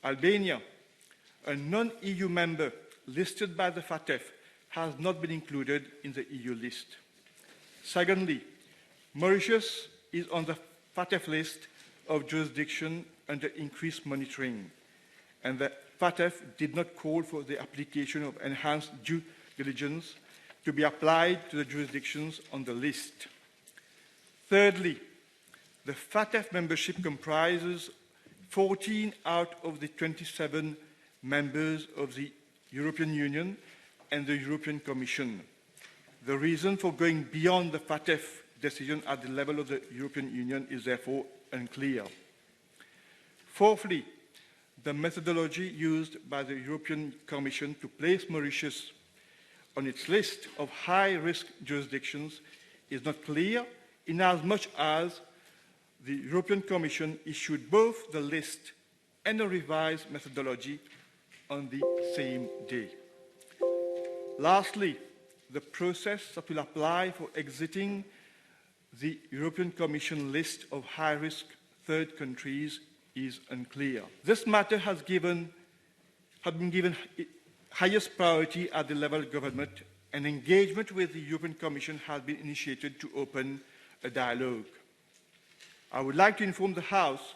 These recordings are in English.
Albania, a non-EU member listed by the FATF, has not been included in the EU list. Secondly, Mauritius is on the FATF list of jurisdiction under increased monitoring, and the FATF did not call for the application of enhanced due diligence to be applied to the jurisdictions on the list. Thirdly, the FATF membership comprises 14 out of the 27 members of the European Union and the European Commission. The reason for going beyond the FATF decision at the level of the European Union is therefore unclear. Fourthly, the methodology used by the European Commission to place Mauritius on its list of high-risk jurisdictions is not clear, inasmuch as the European Commission issued both the list and a revised methodology on the same day. Lastly, the process that will apply for exiting the European Commission list of high-risk third countries is unclear. This matter has been given highest priority at the level of government, and engagement with the European Commission has been initiated to open a dialogue. I would like to inform the House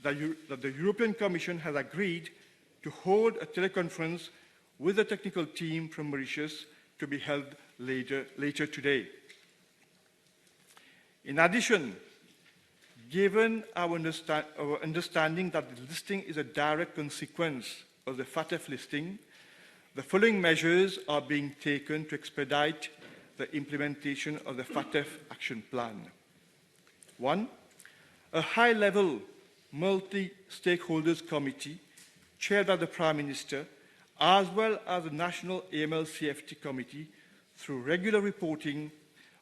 that the European Commission has agreed to hold a teleconference with the technical team from Mauritius to be held later today. In addition, given our understanding that the listing is a direct consequence of the FATF listing, the following measures are being taken to expedite the implementation of the FATF action plan. 1. A high-level multi-stakeholders committee chaired by the Prime Minister, as well as the National AML-CFT Committee, through regular reporting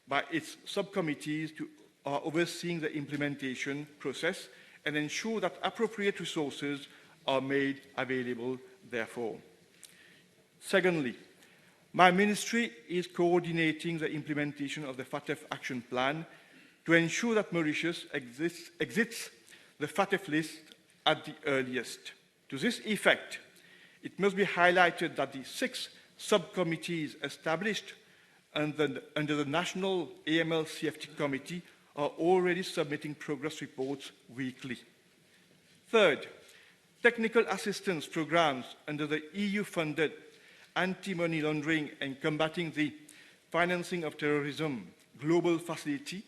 by its subcommittees are overseeing the implementation process and ensure that appropriate resources are made available therefore. Secondly, my ministry is coordinating the implementation of the FATF action plan to ensure that Mauritius exits the FATF list at the earliest. To this effect, it must be highlighted that the 6 subcommittees established under the National AML-CFT Committee are already submitting progress reports weekly. Third, technical assistance programs under the EU-funded Anti-Money Laundering and Combating the Financing of Terrorism Global Facility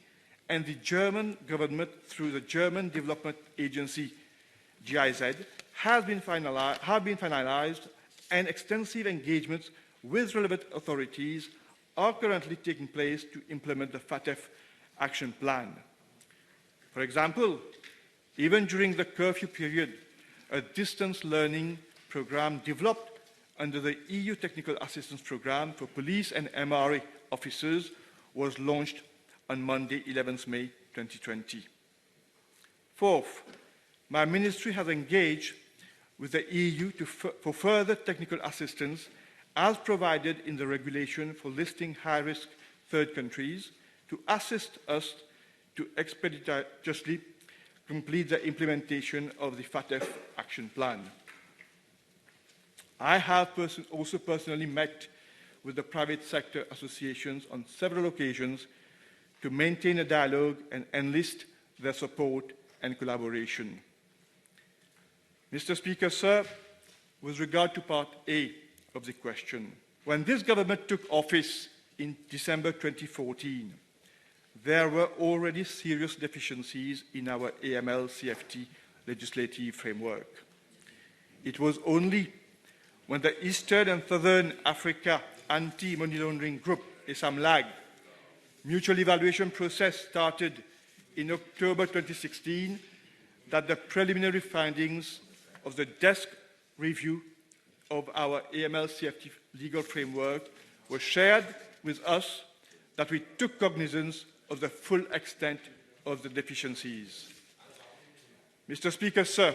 and the German government through the German Development Agency, GIZ, have been finalized, and extensive engagements with relevant authorities are currently taking place to implement the FATF action plan. For example, even during the curfew period, a distance learning program developed under the EU Technical Assistance Programme for police and MRA officers was launched on Monday, 11th May 2020. Fourth, my ministry has engaged with the EU for further technical assistance as provided in the regulation for listing high-risk third countries to assist us to expeditiously complete the implementation of the FATF action plan. I have also personally met with the private sector associations on several occasions to maintain a dialogue and enlist their support and collaboration. Mr. Speaker, sir, with regard to part A of the question, when this government took office in December 2014, there were already serious deficiencies in our AML-CFT legislative framework. It was only when the Eastern and Southern Africa Anti-Money Laundering Group, ESAMLAG, mutual evaluation process started in October 2016 that the preliminary findings of the desk review of our AML-CFT legal framework were shared with us, that we took cognizance of the full extent of the deficiencies. Mr. Speaker, sir,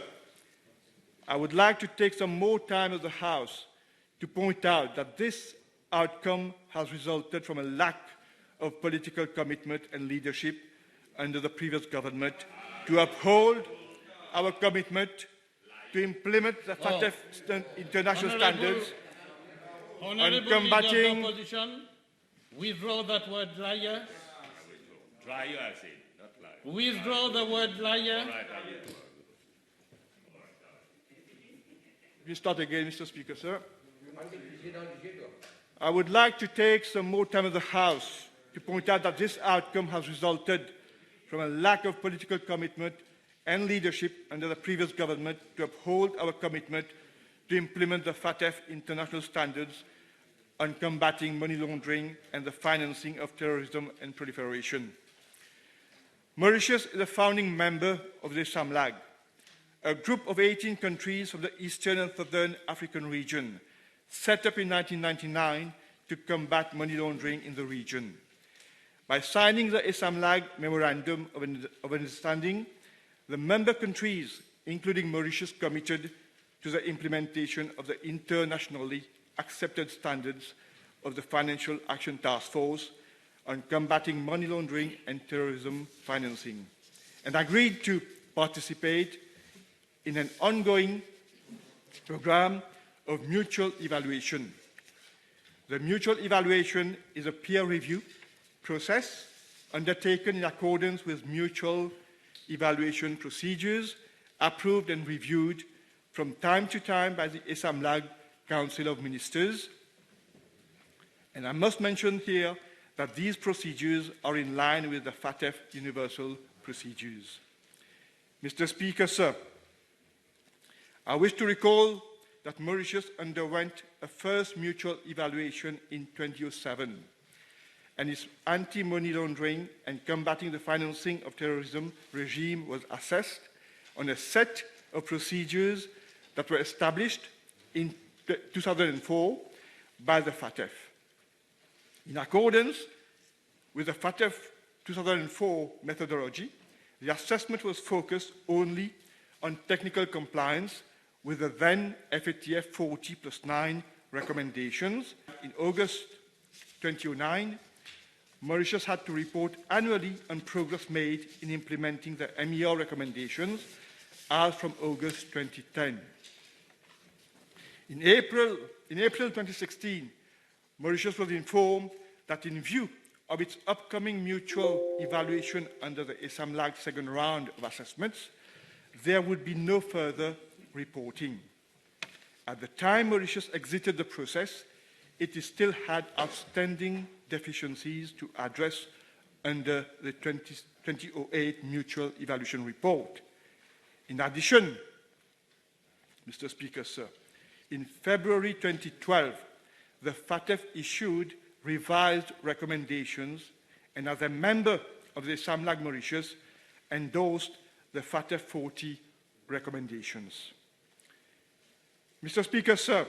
I would like to take some more time of the House to point out that this outcome has resulted from a lack of political commitment and leadership under the previous government to uphold our commitment to implement the FATF international standards on combating... Leader of the opposition, withdraw that word liar. Liar, I said, not liar. Withdraw the word liar. We start again, Mr. Speaker, sir. I would like to take some more time of the House to point out that this outcome has resulted from a lack of political commitment and leadership under the previous government to uphold our commitment to implement the FATF international standards on combating money laundering and the financing of terrorism and proliferation. Mauritius is a founding member of the SAMLAG, a group of 18 countries from the Eastern and Southern African region, set up in 1999 to combat money laundering in the region. By signing the SAMLAG Memorandum of Understanding, the member countries, including Mauritius, committed to the implementation of the internationally accepted standards of the Financial Action Task Force on combating money laundering and terrorism financing, and agreed to participate in an ongoing program of mutual evaluation. The mutual evaluation is a peer review process undertaken in accordance with mutual evaluation procedures approved and reviewed from time to time by the SAMLAG Council of Ministers. And I must mention here that these procedures are in line with the FATF universal procedures. Mr. Speaker, sir, I wish to recall that Mauritius underwent a first mutual evaluation in 2007, and its anti-money laundering and combating the financing of terrorism regime was assessed on a set of procedures that were established in 2004 by the FATF. In accordance with the FATF 2004 methodology, the assessment was focused only on technical compliance with the then FATF 40+9 recommendations. In August 2009, Mauritius had to report annually on progress made in implementing the MER recommendations as from August 2010. In April 2016, Mauritius was informed that in view of its upcoming mutual evaluation under the SAMLAG second round of assessments, there would be no further reporting. At the time Mauritius exited the process, it still had outstanding deficiencies to address under the 2008 Mutual Evaluation Report. In addition, Mr. Speaker, sir, in February 2012, the FATF issued revised recommendations, and as a member of the SAMLAG Mauritius, endorsed the FATF 40 recommendations. Mr. Speaker, sir,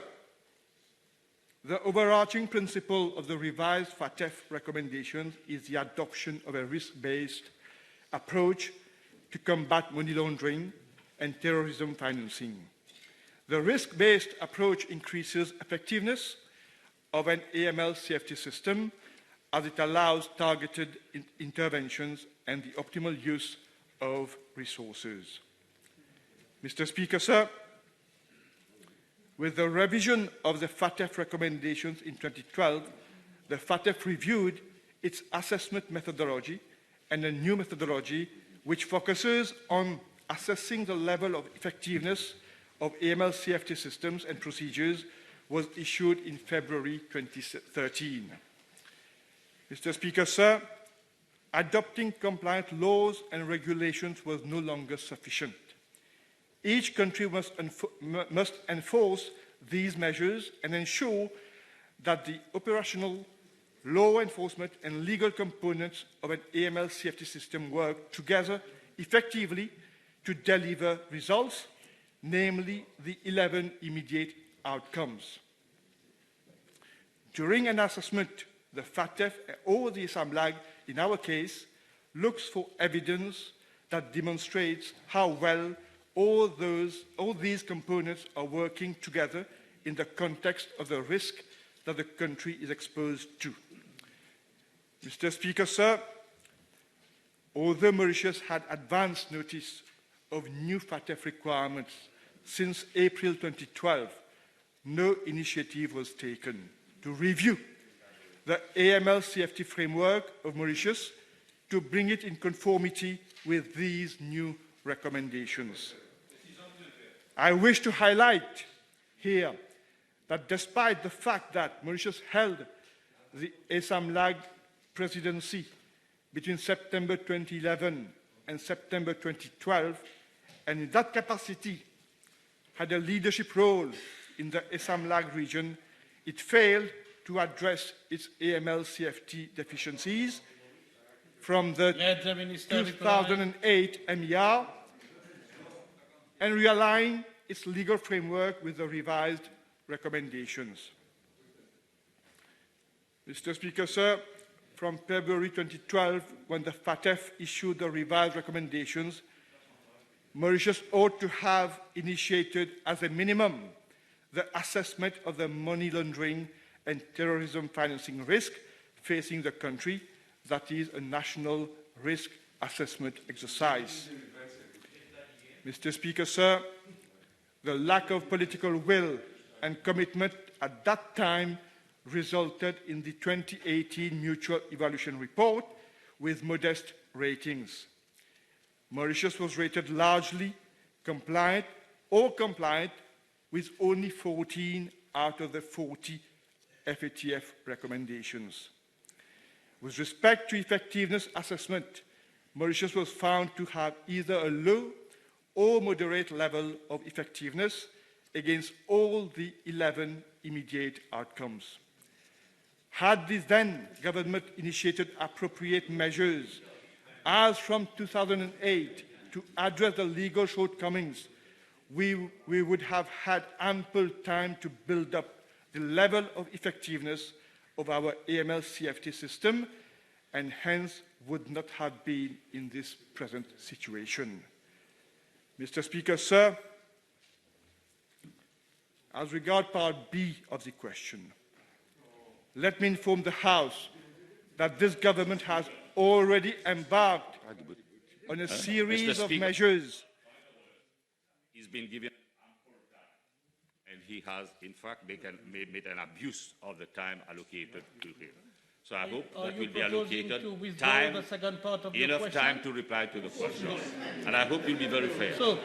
the overarching principle of the revised FATF recommendations is the adoption of a risk-based approach to combat money laundering and terrorism financing. The risk-based approach increases effectiveness of an AML CFT system as it allows targeted interventions and the optimal use of resources. Mr. Speaker, sir, with the revision of the FATF recommendations in 2012, the FATF reviewed its assessment methodology, and a new methodology which focuses on assessing the level of effectiveness of AML CFT systems and procedures was issued in February 2013. Mr. Speaker, sir, adopting compliant laws and regulations was no longer sufficient. Each country must enforce these measures and ensure that the operational, law enforcement and legal components of an AML CFT system work together effectively to deliver results, namely the 11 immediate outcomes. During an assessment, the FATF or the SAMLAG, in our case, looks for evidence that demonstrates how well all these components are working together in the context of the risk that the country is exposed to. Mr. Speaker, sir, although Mauritius had advance notice of new FATF requirements since April 2012, no initiative was taken to review the AML-CFT framework of Mauritius to bring it in conformity with these new recommendations. I wish to highlight here that despite the fact that Mauritius held the ASAMLAG presidency between September 2011 and September 2012, and in that capacity had a leadership role in the ASAMLAG region, it failed to address its AML-CFT deficiencies from the 2008 MER and realign its legal framework with the revised recommendations. Mr. Speaker, sir, from February 2012, when the FATF issued the revised recommendations, Mauritius ought to have initiated as a minimum the assessment of the money laundering and terrorism financing risk facing the country, that is a national risk assessment exercise. Mr. Speaker, sir, the lack of political will and commitment at that time resulted in the 2018 Mutual Evaluation Report with modest ratings. Mauritius was rated largely compliant or compliant with only 14 out of the 40 FATF recommendations. With respect to effectiveness assessment, Mauritius was found to have either a low or moderate level of effectiveness against all the 11 immediate outcomes. Had the then government initiated appropriate measures, as from 2008, to address the legal shortcomings, we would have had ample time to build up the level of effectiveness of our AML-CFT system, and hence would not have been in this present situation. Mr. Speaker, sir, as regards part B of the question, let me inform the House that this government has already embarked on a series of measures. He's been given ample time, and he has, in fact, made an abuse of the time allocated to him. So I hope that will be allocated time, enough time to reply to the question. And I hope you'll be very fair. So,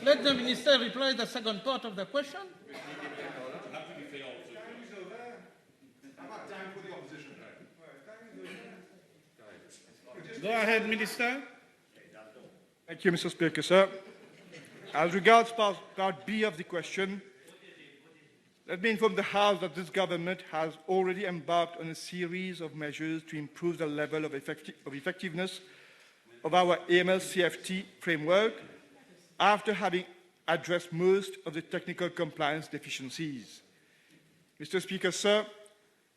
let the Minister reply the second part of the question. Go ahead, Minister. Thank you, Mr. Speaker, sir. As regards part B of the question, let me inform the House that this government has already embarked on a series of measures to improve the level of effectiveness of our AML-CFT framework after having addressed most of the technical compliance deficiencies. Mr. Speaker, sir,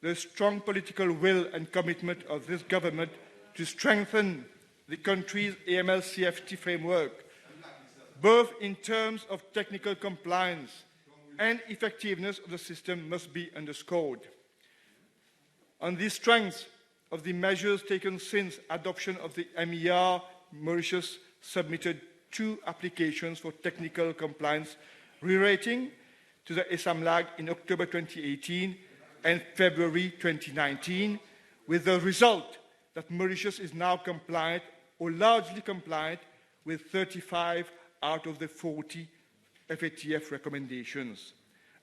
the strong political will and commitment of this government to strengthen the country's AML-CFT framework, both in terms of technical compliance and effectiveness of the system, must be underscored. On the strength of the measures taken since adoption of the MER, Mauritius submitted 2 applications for technical compliance re-rating to the ASAMLAG in October 2018 and February 2019, with the result that Mauritius is now compliant or largely compliant with 35 out of the 40 FATF recommendations.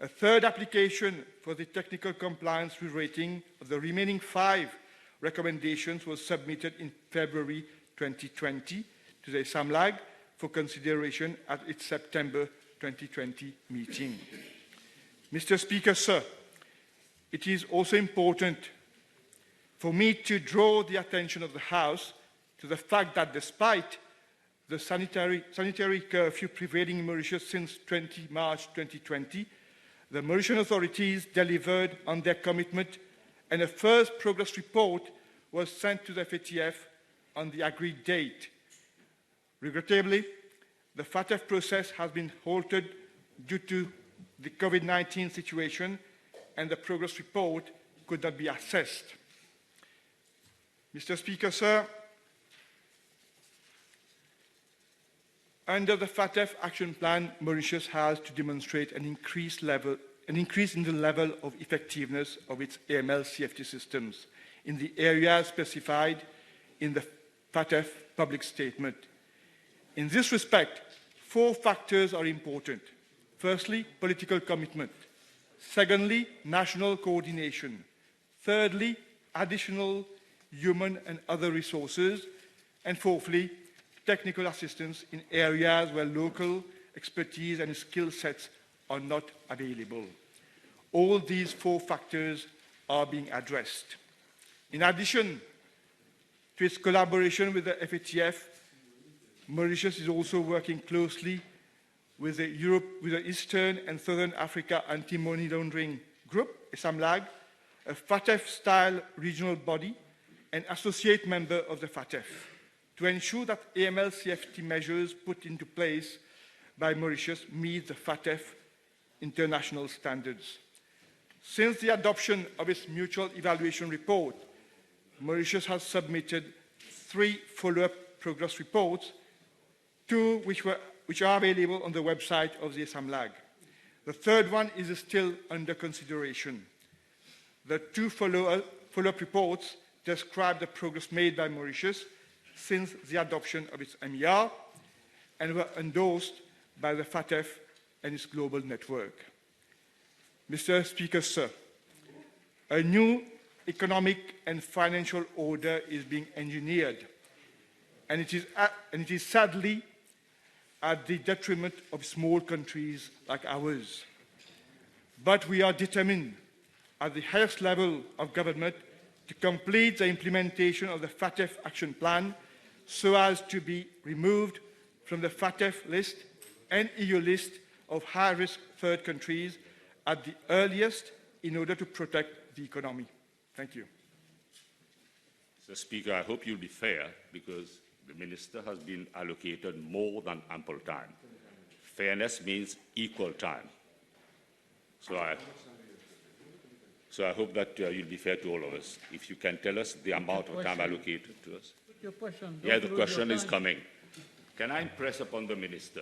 A third application for the technical compliance re-rating of the remaining 5 recommendations was submitted in February 2020 to the ASAMLAG for consideration at its September 2020 meeting. Mr. Speaker, sir, it is also important for me to draw the attention of the House to the fact that despite the sanitary curfew prevailing in Mauritius since 20 March 2020, the Mauritian authorities delivered on their commitment, and a first progress report was sent to the FATF on the agreed date. Regrettably, the FATF process has been halted due to the COVID-19 situation, and the progress report could not be assessed. Mr. Speaker, sir, Under the FATF action plan, Mauritius has to demonstrate an increase in the level of effectiveness of its AML CFT systems in the areas specified in the FATF public statement. In this respect, 4 factors are important. Firstly, political commitment. Secondly, national coordination. Thirdly, additional human and other resources. And fourthly, technical assistance in areas where local expertise and skill sets are not available. All these 4 factors are being addressed. In addition to its collaboration with the FATF, Mauritius is also working closely with the Eastern and Southern Africa Anti-Money Laundering Group, SAMLAG, a FATF-style regional body and associate member of the FATF, to ensure that AML CFT measures put into place by Mauritius meet the FATF international standards. Since the adoption of its mutual evaluation report, Mauritius has submitted 3 follow-up progress reports, 2 which are available on the website of the SAMLAG. The third one is still under consideration. The 2 follow-up reports describe the progress made by Mauritius since the adoption of its MER and were endorsed by the FATF and its global network. Mr. Speaker, sir, a new economic and financial order is being engineered, and it is sadly at the detriment of small countries like ours. But we are determined at the highest level of government to complete the implementation of the FATF action plan so as to be removed from the FATF list and EU list of high-risk third countries at the earliest in order to protect the economy. Thank you. Mr. Speaker, I hope you'll be fair because the Minister has been allocated more than ample time. Fairness means equal time. So I hope that you'll be fair to all of us. If you can tell us the amount of time allocated to us. Your question. Yeah, the question is coming. Can I impress upon the Minister,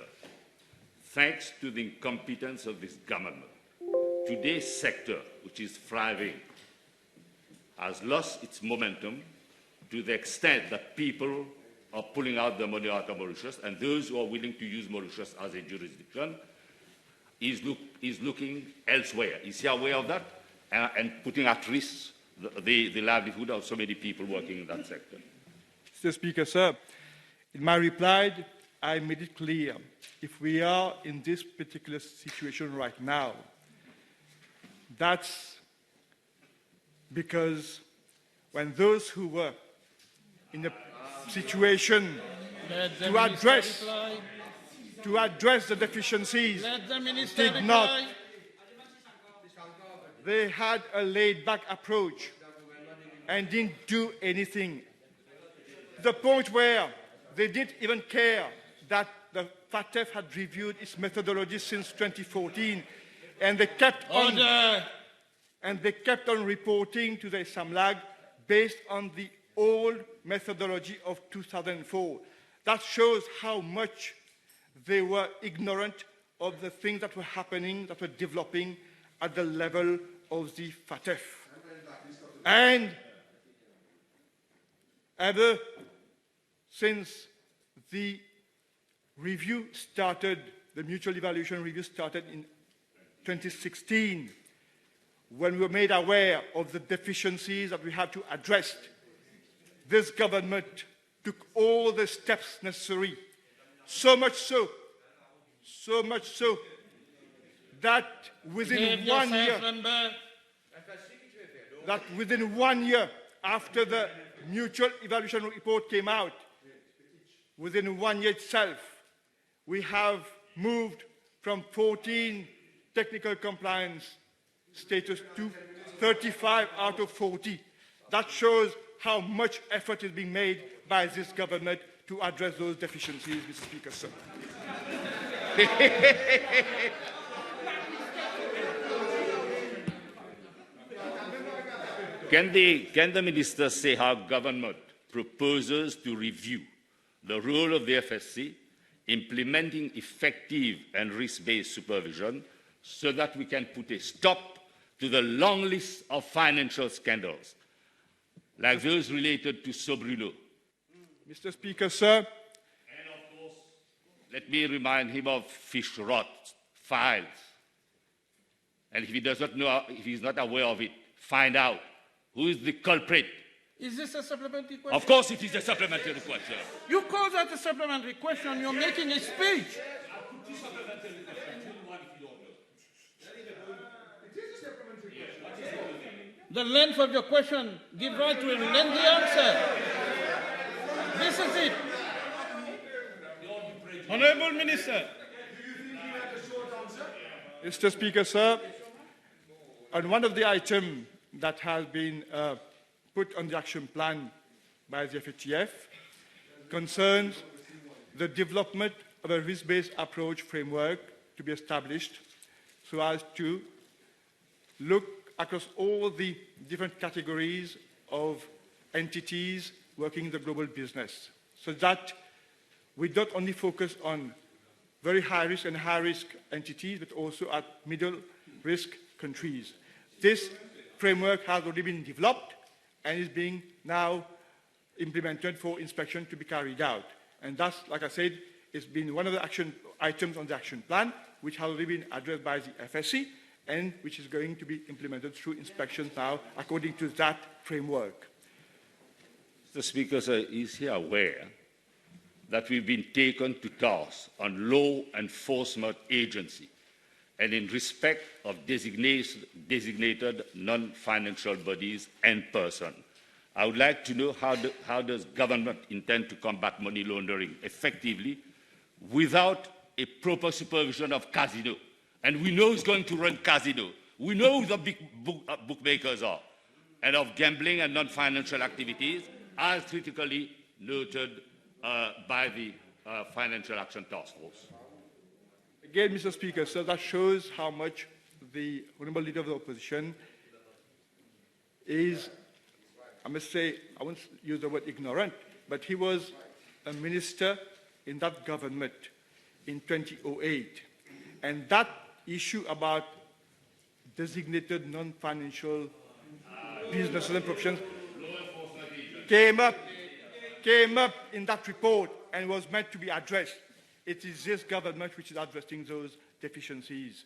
thanks to the incompetence of this government, today's sector, which is thriving, has lost its momentum to the extent that people are pulling out the money out of Mauritius, and those who are willing to use Mauritius as a jurisdiction is looking elsewhere. Is he aware of that? And putting at risk the livelihood of so many people working in that sector. Mr. Speaker, sir, in my reply, I made it clear, if we are in this particular situation right now, that's because when those who were in a situation to address the deficiencies did not, they had a laid-back approach and didn't do anything. The point where they didn't even care that the FATF had reviewed its methodology since 2014, and they kept on reporting to the SAMLAG based on the old methodology of 2004. That shows how much they were ignorant of the things that were happening, that were developing at the level of the FATF. And ever since the review started, the mutual evaluation review started in 2016, when we were made aware of the deficiencies that we had to address, this government took all the steps necessary, so much so that within 1 year after the mutual evaluation report came out, within 1 year itself, we have moved from 14 technical compliance status to 35 out of 40. That shows how much effort is being made by this government to address those deficiencies, Mr. Speaker, sir. Can the Minister say how government proposes to review the role of the FSC implementing effective and risk-based supervision so that we can put a stop to the long list of financial scandals, like those related to Sobruno. Mr. Speaker, sir. And of course, let me remind him of fish rot files. And if he does not know, if he's not aware of it, find out who is the culprit. Is this a supplementary question? Of course it is a supplementary question. You call that a supplementary question, you're making a speech. The length of your question gives right to a lengthy answer. This is it. Honourable Minister. Mr. Speaker, sir, on one of the items that has been put on the action plan by the FATF concerns the development of a risk-based approach framework to be established so as to look across all the different categories of entities working in the global business, so that we don't only focus on very high risk and high risk entities, but also at middle risk countries. This framework has already been developed and is being now implemented for inspection to be carried out. And thus, like I said, it's been one of the action items on the action plan, which has already been addressed by the FSC and which is going to be implemented through inspections now according to that framework. Mr. Speaker, sir, is he aware that we've been taken to task on law enforcement agency and in respect of designated non-financial bodies and persons? I would like to know how does government intend to combat money laundering effectively without a proper supervision of casino? And we know who's going to run casino. We know who the big bookmakers are, and of gambling and non-financial activities, as critically noted by the Financial Action Task Force. Again, Mr. Speaker, so that shows how much the Honourable Leader of the Opposition is, I must say, I won't use the word ignorant, but he was a minister in that government in 2008. And that issue about designated non-financial businesses and professions came up in that report and was meant to be addressed. It is this government which is addressing those deficiencies.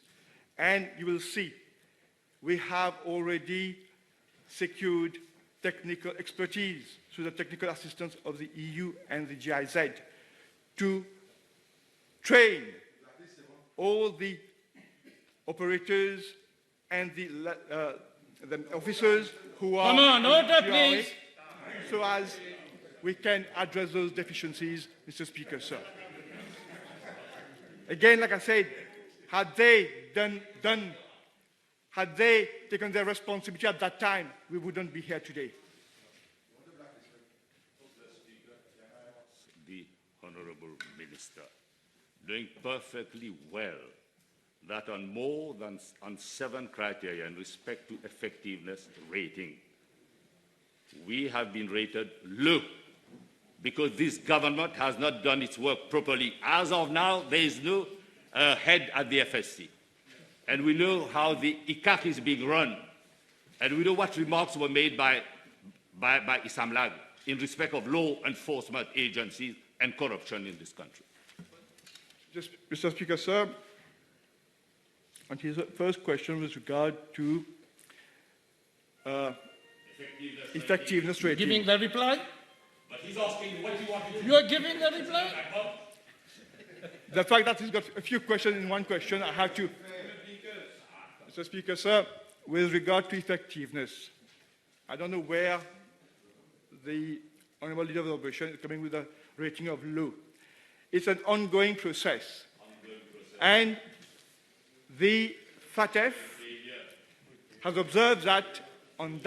And you will see, we have already secured technical expertise through the technical assistance of the EU and the GIZ to train all the operators and the officers who are... Come on, order, please. So as we can address those deficiencies, Mr. Speaker, sir. Again, like I said, had they taken their responsibility at that time, we wouldn't be here today. The Honourable Minister, doing perfectly well that on more than 7 criteria in respect to effectiveness rating, we have been rated low because this government has not done its work properly. As of now, there is no head at the FSC. And we know how the ICAC is being run. And we know what remarks were made by Issam Lag in respect of law enforcement agencies and corruption in this country. Just, Mr. Speaker, sir, on his first question with regard to effectiveness rating. Giving the reply? But he's asking what you want to do. You are giving the reply? The fact that he's got a few questions in one question, I have to... Mr. Speaker, sir, with regard to effectiveness, I don't know where the Honourable Leader of the Opposition is coming with a rating of low. It's an ongoing process. And the FATF has observed that on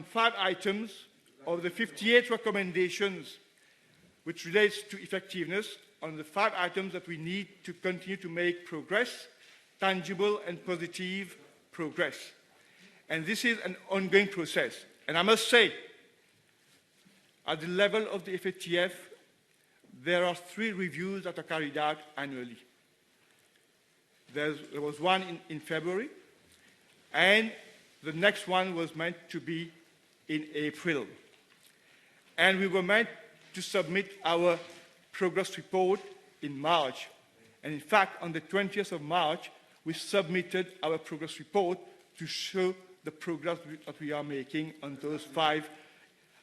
5 items of the 58 recommendations which relates to effectiveness, on the 5 items that we need to continue to make progress, tangible and positive progress. And this is an ongoing process. And I must say, at the level of the FATF, there are 3 reviews that are carried out annually. There was one in February, and the next one was meant to be in April. And we were meant to submit our progress report in March. And in fact, on the 20th of March, we submitted our progress report to show the progress that we are making on those 5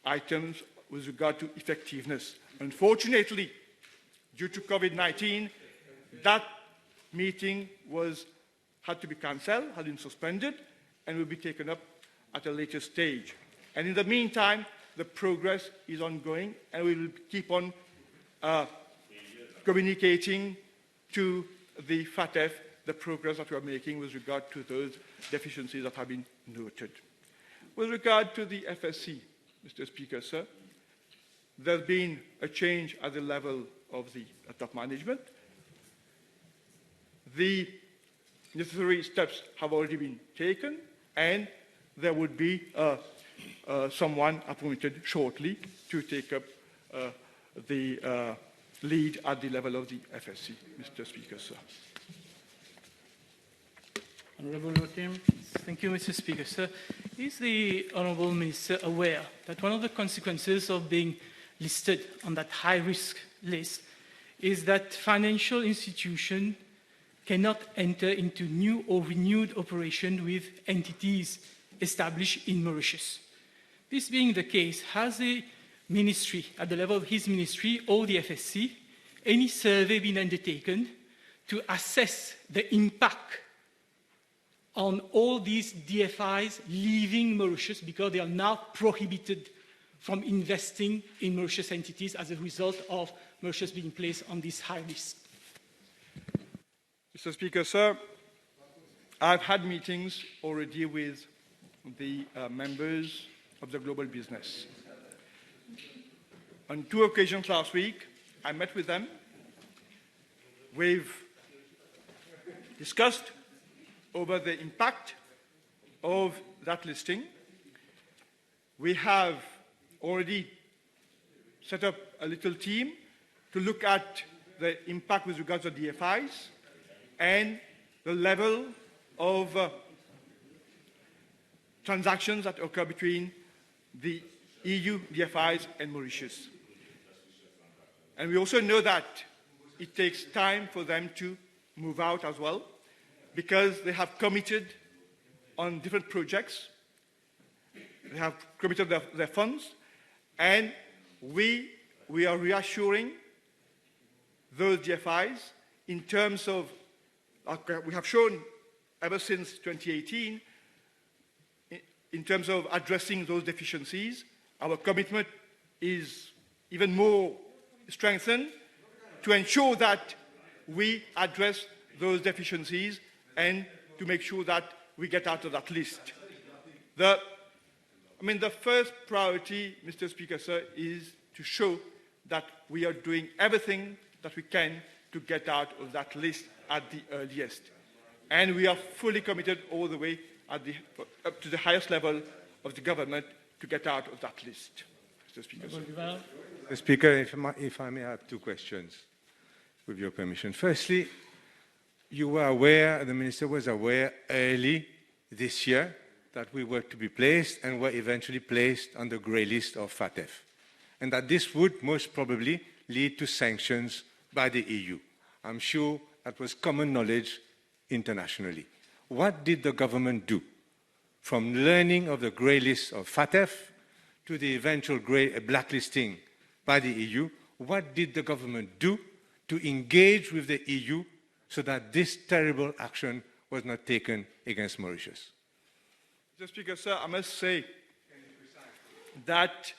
items with regard to effectiveness. Unfortunately, due to COVID-19, that meeting had to be cancelled, had been suspended, and will be taken up at a later stage. And in the meantime, the progress is ongoing, and we will keep on communicating to the FATF the progress that we are making with regard to those deficiencies that have been noted. With regard to the FSC, Mr. Speaker, sir, there's been a change at the level of the top management. The necessary steps have already been taken, and there would be someone appointed shortly to take up the lead at the level of the FSC, Mr. Speaker, sir. Honourable Rotem. Thank you, Mr. Speaker. Sir, is the Honourable Minister aware that one of the consequences of being listed on that high-risk list is that financial institutions cannot enter into new or renewed operation with entities established in Mauritius? This being the case, has the ministry, at the level of his ministry or the FSC, any survey been undertaken to assess the impact on all these DFIs leaving Mauritius because they are now prohibited from investing in Mauritius entities as a result of Mauritius being placed on this high list? Mr. Speaker, sir, I've had meetings already with the members of the global business. On 2 occasions last week, I met with them. We've discussed over the impact of that listing. We have already set up a little team to look at the impact with regards to DFIs and the level of transactions that occur between the EU DFIs and Mauritius. And we also know that it takes time for them to move out as well, because they have committed on different projects. They have committed their funds, and we are reassuring those DFIs in terms of, we have shown ever since 2018, in terms of addressing those deficiencies. Our commitment is even more strengthened to ensure that we address those deficiencies and to make sure that we get out of that list. The first priority, Mr. Speaker, sir, is to show that we are doing everything that we can to get out of that list at the earliest. And we are fully committed all the way up to the highest level of the government to get out of that list. Mr. Speaker, sir. Mr. Speaker, if I may have 2 questions, with your permission. Firstly, you were aware, the Minister was aware early this year that we were to be placed and were eventually placed on the grey list of FATF, and that this would most probably lead to sanctions by the EU. I'm sure that was common knowledge internationally. What did the government do from learning of the grey list of FATF to the eventual blacklisting by the EU? What did the government do to engage with the EU so that this terrible action was not taken against Mauritius? Mr. Speaker, sir, I must say that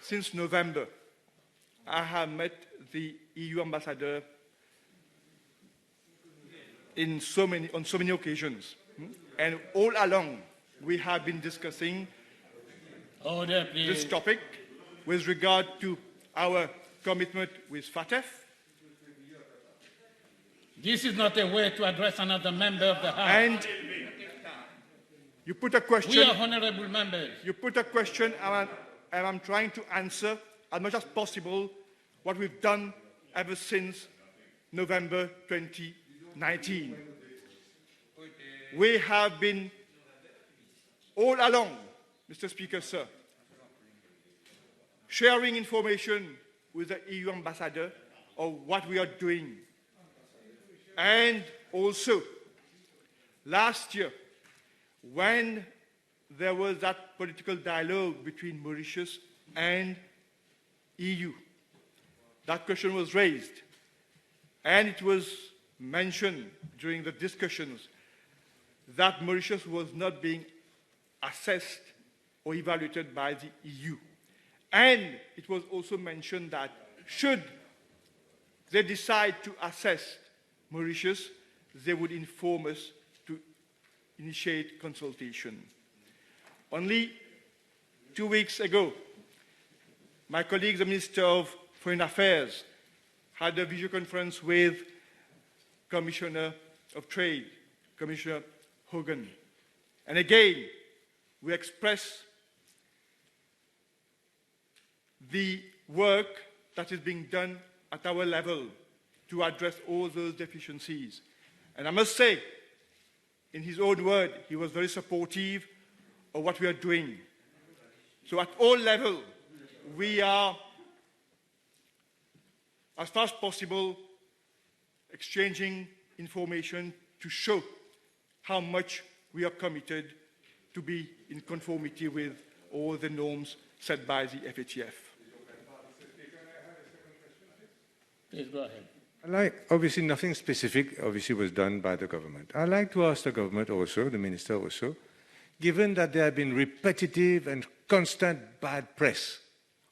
since November, I have met the EU ambassador on so many occasions. And all along, we have been discussing this topic with regard to our commitment with FATF. This is not a way to address another member of the House. And you put a question. We are honourable members. You put a question, and I'm trying to answer as much as possible what we've done ever since November 2019. We have been all along, Mr. Speaker, sir, sharing information with the EU ambassador of what we are doing. And also, last year, when there was that political dialogue between Mauritius and EU, that question was raised, and it was mentioned during the discussions that Mauritius was not being assessed or evaluated by the EU. And it was also mentioned that should they decide to assess Mauritius, they would inform us to initiate consultation. Only 2 weeks ago, my colleague, the Minister of Foreign Affairs, had a video conference with Commissioner of Trade, Commissioner Hogan. And again, we express the work that is being done at our level to address all those deficiencies. And I must say, in his own word, he was very supportive of what we are doing. So at all levels, we are, as far as possible, exchanging information to show how much we are committed to be in conformity with all the norms set by the FATF. Please go ahead. Obviously, nothing specific obviously was done by the government. I'd like to ask the government also, the minister also, given that there have been repetitive and constant bad press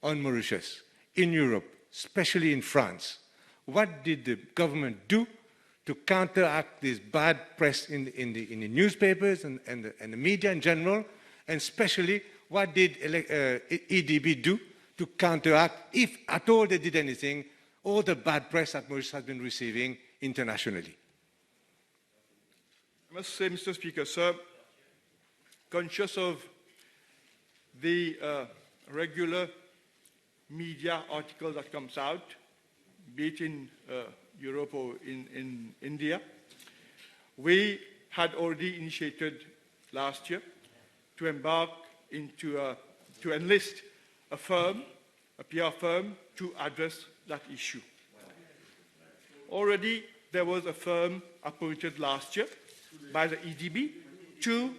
on Mauritius in Europe, especially in France, what did the government do to counteract this bad press in the newspapers and the media in general, and especially what did EDB do to counteract, if at all they did anything, all the bad press that Mauritius has been receiving internationally? I must say, Mr. Speaker, sir, conscious of the regular media article that comes out, be it in Europe or in India, we had already initiated last year to embark into, to enlist a firm, a PR firm, to address that issue. Already there was a firm appointed last year by the EDB to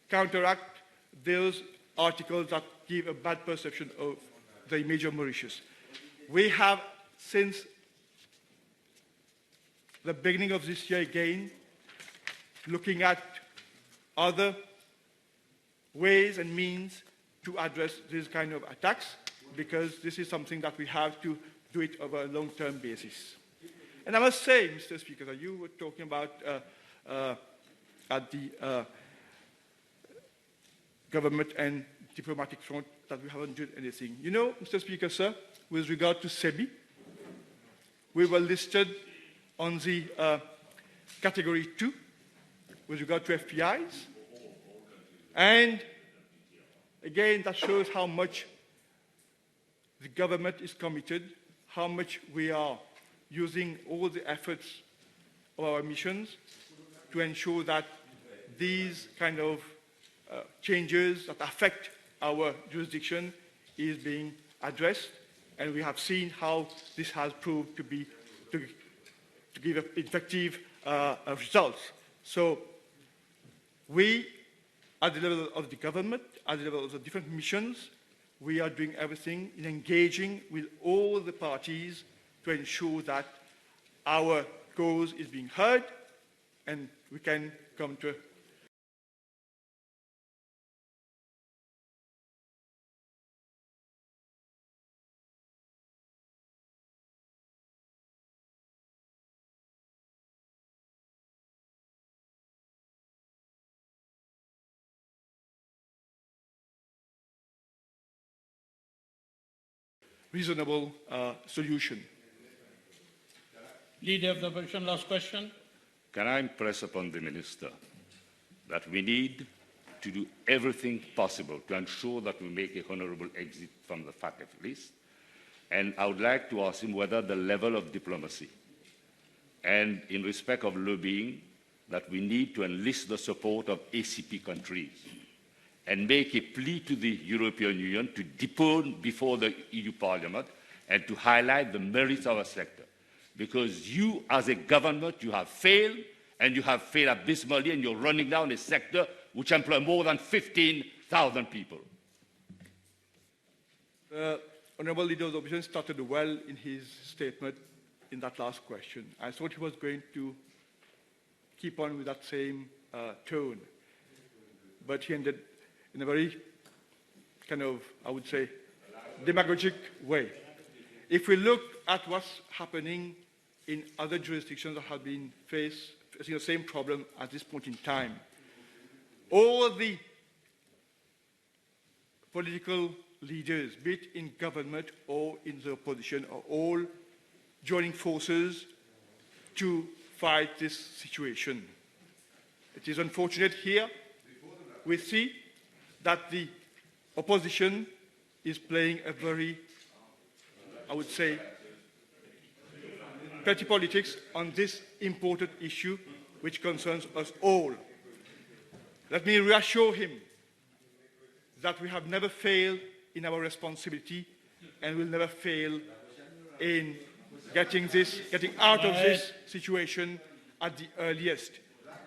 counteract those articles that give a bad perception of the image of Mauritius. We have, since the beginning of this year again, looking at other ways and means to address this kind of attacks, because this is something that we have to do it over a long-term basis. And I must say, Mr. Speaker, that you were talking about at the government and diplomatic front that we haven't done anything. You know, Mr. Speaker, sir, with regard to SEBI, we were listed on the category 2 with regard to FPIs. And again, that shows how much the government is committed, how much we are using all the efforts of our missions to ensure that these kind of changes that affect our jurisdiction is being addressed. And we have seen how this has proved to be, to give effective results. So we, at the level of the government, at the level of the different missions, we are doing everything in engaging with all the parties to ensure that our cause is being heard and we can come to reasonable solution. Leader of the opposition, last question. Can I impress upon the Minister that we need to do everything possible to ensure that we make a honourable exit from the FATF list, And I would like to ask him whether the level of diplomacy and in respect of lobbying, that we need to enlist the support of ACP countries and make a plea to the European Union to depone before the EU Parliament and to highlight the merits of our sector. Because you, as a government, you have failed, and you have failed abysmally, and you're running down a sector which employs more than 15,000 people. The Honourable Leader of the Opposition started well in his statement in that last question. I thought he was going to keep on with that same tone, but he ended in a very kind of, I would say, demagogic way. If we look at what's happening in other jurisdictions that have been facing the same problem at this point in time, all the political leaders, be it in government or in the opposition, are all joining forces to fight this situation. It is unfortunate here we see that the opposition is playing a very, I would say, petty politics on this important issue which concerns us all. Let me reassure him that we have never failed in our responsibility and will never fail in getting out of this situation at the earliest.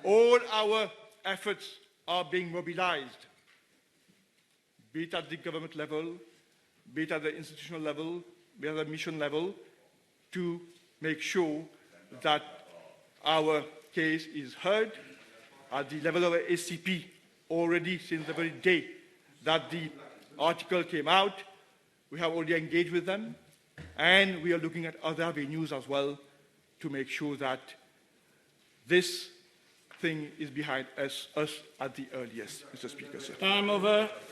All our efforts are being mobilized, be it at the government level, be it at the institutional level, be it at the mission level, to make sure that our case is heard at the level of ACP already since the very day that the article came out. We have already engaged with them, and we are looking at other avenues as well to make sure that this thing is behind us at the earliest, Mr. Speaker. Sir. Time over.